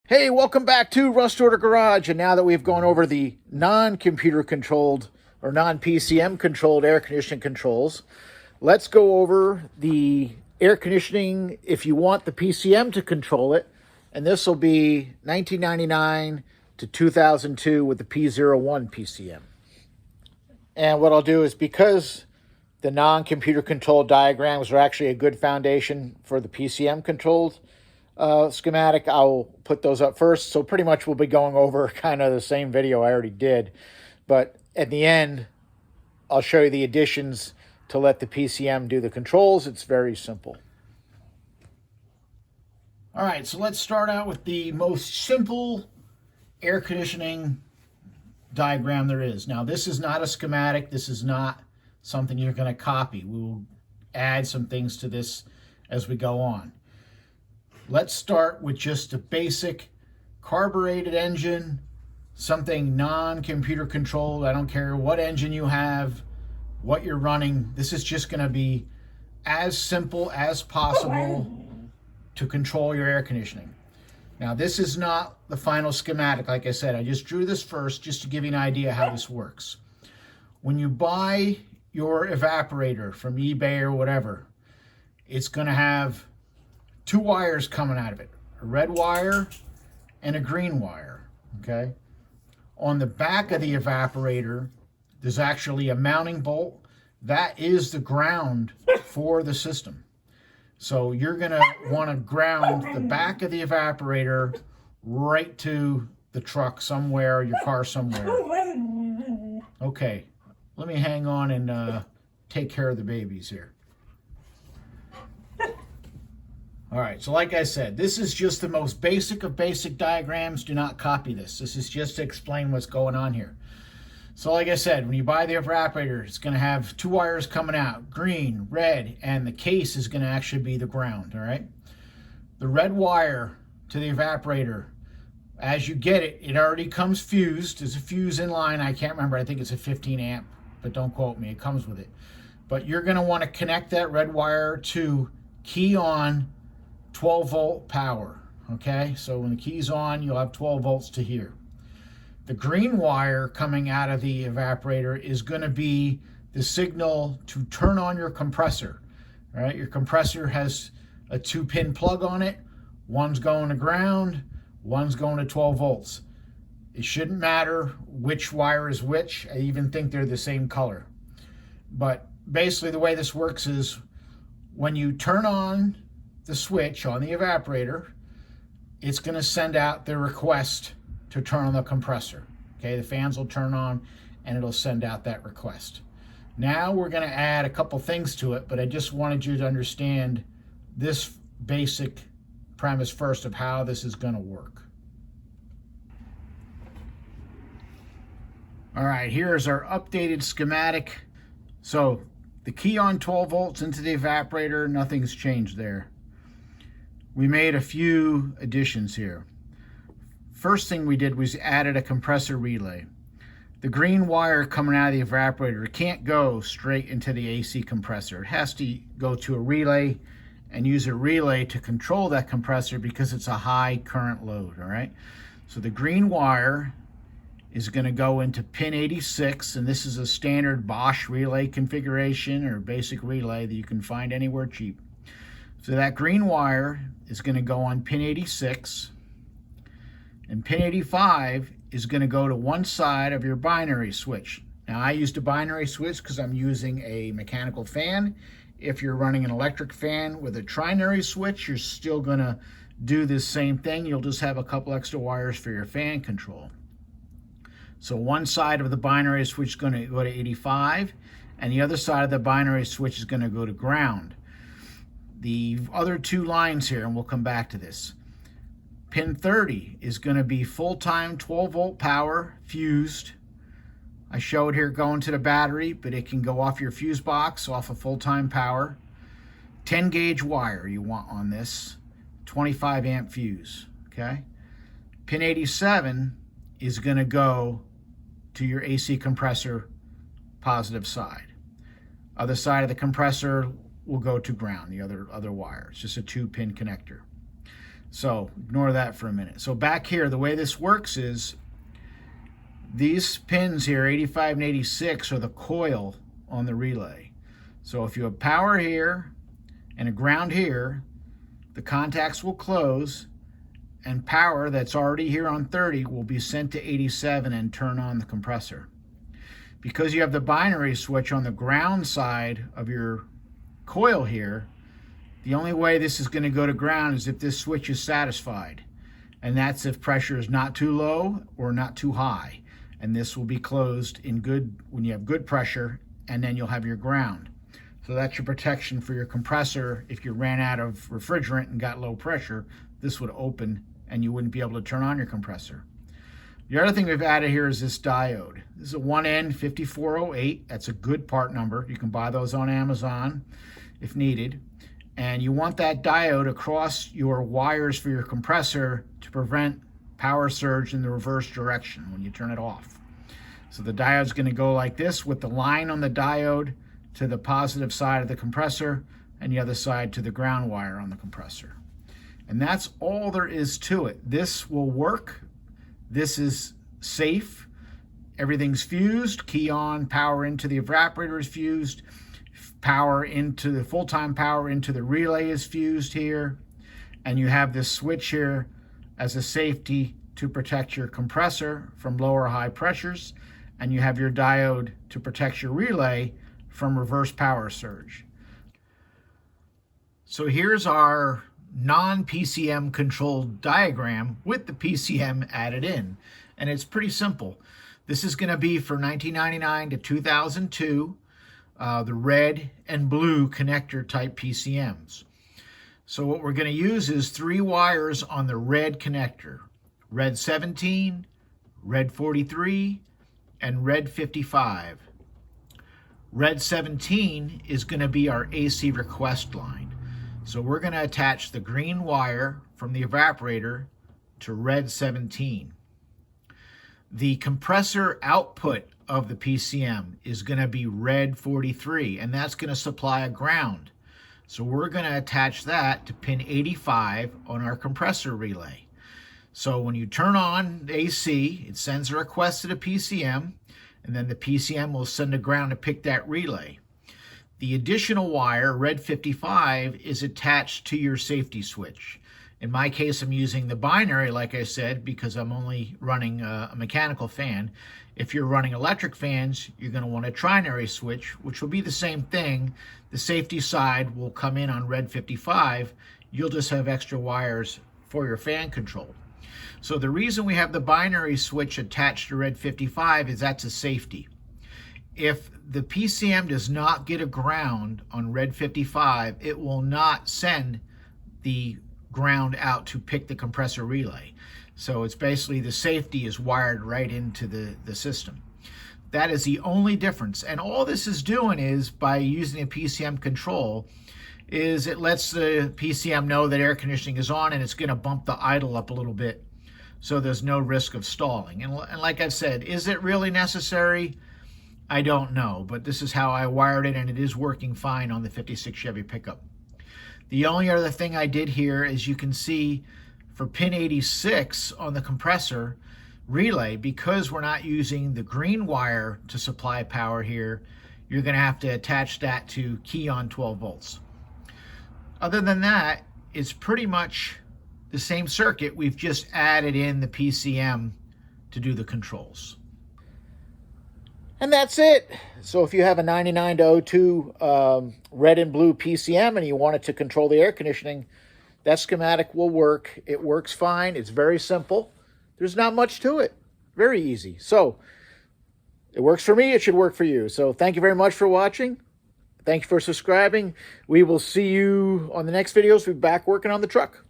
Hey, welcome back to Rust Order Garage. And now that we've gone over the non-computer controlled or non-PCM controlled air conditioning controls, let's go over the air conditioning if you want the PCM to control it. And this will be 1999 to 2002 with the P01 PCM. And what I'll do is, because the non-computer controlled diagrams are actually a good foundation for the PCM controlled schematic, I'll put those up first. So pretty much we'll be going over kind of the same video I already did. But at the end, I'll show you the additions to let the PCM do the controls. It's very simple. All right, so let's start out with the most simple air conditioning diagram there is. Now, this is not a schematic. This is not something you're going to copy. We will add some things to this as we go on. Let's start with just a basic carbureted engine, something non-computer controlled. I don't care what engine you have, what you're running. This is just going to be as simple as possible to control your air conditioning. Now, this is not the final schematic. Like I said, I just drew this first just to give you an idea how this works. When you buy your evaporator from eBay or whatever, it's going to have two wires coming out of it, a red wire and a green wire, okay? On the back of the evaporator, there's actually a mounting bolt. That is the ground for the system. So you're gonna wanna ground the back of the evaporator right to the truck somewhere, your car somewhere. Okay, let me hang on and take care of the babies here. All right, so like I said, this is just the most basic of basic diagrams. Do not copy this. This is just to explain what's going on here. So like I said, when you buy the evaporator, it's going to have two wires coming out, green, red, and the case is going to actually be the ground, all right? The red wire to the evaporator, as you get it, it already comes fused. There's a fuse in line. I can't remember. I think it's a 15 amp, but don't quote me. It comes with it. But you're going to want to connect that red wire to key on 12 volt power, okay? So when the key's on, you'll have 12 volts to here. The green wire coming out of the evaporator is going to be the signal to turn on your compressor, all right? Your compressor has a 2-pin plug on it. One's going to ground, one's going to 12 volts. It shouldn't matter which wire is which. I even think they're the same color. But basically the way this works is when you turn on the switch on the evaporator, it's going to send out the request to turn on the compressor. Okay, the fans will turn on and it'll send out that request. Now we're going to add a couple things to it, but I just wanted you to understand this basic premise first of how this is going to work. All right, here is our updated schematic. So the key on 12 volts into the evaporator, nothing's changed there. We made a few additions here. First thing we did was added a compressor relay. The green wire coming out of the evaporator can't go straight into the AC compressor. It has to go to a relay and use a relay to control that compressor because it's a high current load, all right? So the green wire is going to go into pin 86, and this is a standard Bosch relay configuration or basic relay that you can find anywhere cheap. So that green wire is going to go on pin 86, and pin 85 is going to go to one side of your binary switch. Now, I used a binary switch because I'm using a mechanical fan. If you're running an electric fan with a trinary switch, you're still going to do this same thing. You'll just have a couple extra wires for your fan control. So one side of the binary switch is going to go to 85, and the other side of the binary switch is going to go to ground. The other two lines here, and we'll come back to this. Pin 30 is going to be full-time 12 volt power fused. I showed here going to the battery, but it can go off your fuse box, off of full-time power. 10 gauge wire you want on this, 25 amp fuse, okay? Pin 87 is going to go to your AC compressor positive side. Other side of the compressor will go to ground, the other wire. It's just a 2-pin connector. So ignore that for a minute. So back here, the way this works is these pins here, 85 and 86, are the coil on the relay. So if you have power here and a ground here, the contacts will close and power that's already here on 30 will be sent to 87 and turn on the compressor. Because you have the binary switch on the ground side of your coil here, the only way this is going to go to ground is if this switch is satisfied. And that's if pressure is not too low or not too high. And this will be closed in good when you have good pressure, and then you'll have your ground. So that's your protection for your compressor. If you ran out of refrigerant and got low pressure, this would open and you wouldn't be able to turn on your compressor. The other thing we've added here is this diode. This is a 1N5408. That's a good part number. You can buy those on Amazon if needed. And you want that diode across your wires for your compressor to prevent power surge in the reverse direction when you turn it off. So the diode's going to go like this with the line on the diode to the positive side of the compressor and the other side to the ground wire on the compressor. And that's all there is to it. This will work. This is safe. Everything's fused. Key on, power into the evaporator is fused. Power into the full-time power into the relay is fused here. And you have this switch here as a safety to protect your compressor from low or high pressures. And you have your diode to protect your relay from reverse power surge. So here's our non-PCM controlled diagram with the PCM added in. And it's pretty simple. This is going to be for 1999 to 2002, the red and blue connector type PCMs. So what we're going to use is 3 wires on the red connector, red 17, red 43, and red 55. Red 17 is going to be our AC request line. So we're going to attach the green wire from the evaporator to red 17. The compressor output of the PCM is going to be red 43, and that's going to supply a ground. So we're going to attach that to pin 85 on our compressor relay. So when you turn on AC, it sends a request to the PCM, and then the PCM will send a ground to pick that relay. The additional wire, red 55, is attached to your safety switch. In my case, I'm using the binary, like I said, because I'm only running a mechanical fan. If you're running electric fans, you're going to want a trinary switch, which will be the same thing. The safety side will come in on red 55. You'll just have extra wires for your fan control. So the reason we have the binary switch attached to red 55 is that's a safety. If the PCM does not get a ground on red 55, it will not send the ground out to pick the compressor relay. So it's basically the safety is wired right into the system. That is the only difference. And all this is doing is, by using a PCM control, is it lets the PCM know that air conditioning is on, and it's going to bump the idle up a little bit so there's no risk of stalling. And like I said, is it really necessary? I don't know, but this is how I wired it, and it is working fine on the 56 Chevy pickup. The only other thing I did here, as you can see, for pin 86 on the compressor relay, because we're not using the green wire to supply power here, you're going to have to attach that to key on 12 volts. Other than that, it's pretty much the same circuit. We've just added in the PCM to do the controls. And that's it. So if you have a 99 to 02 red and blue PCM and you want it to control the air conditioning, that schematic will work. It works fine. It's very simple. There's not much to it. Very easy. So it works for me. It should work for you. So thank you very much for watching. Thank you for subscribing. We will see you on the next videos. We'll be back working on the truck.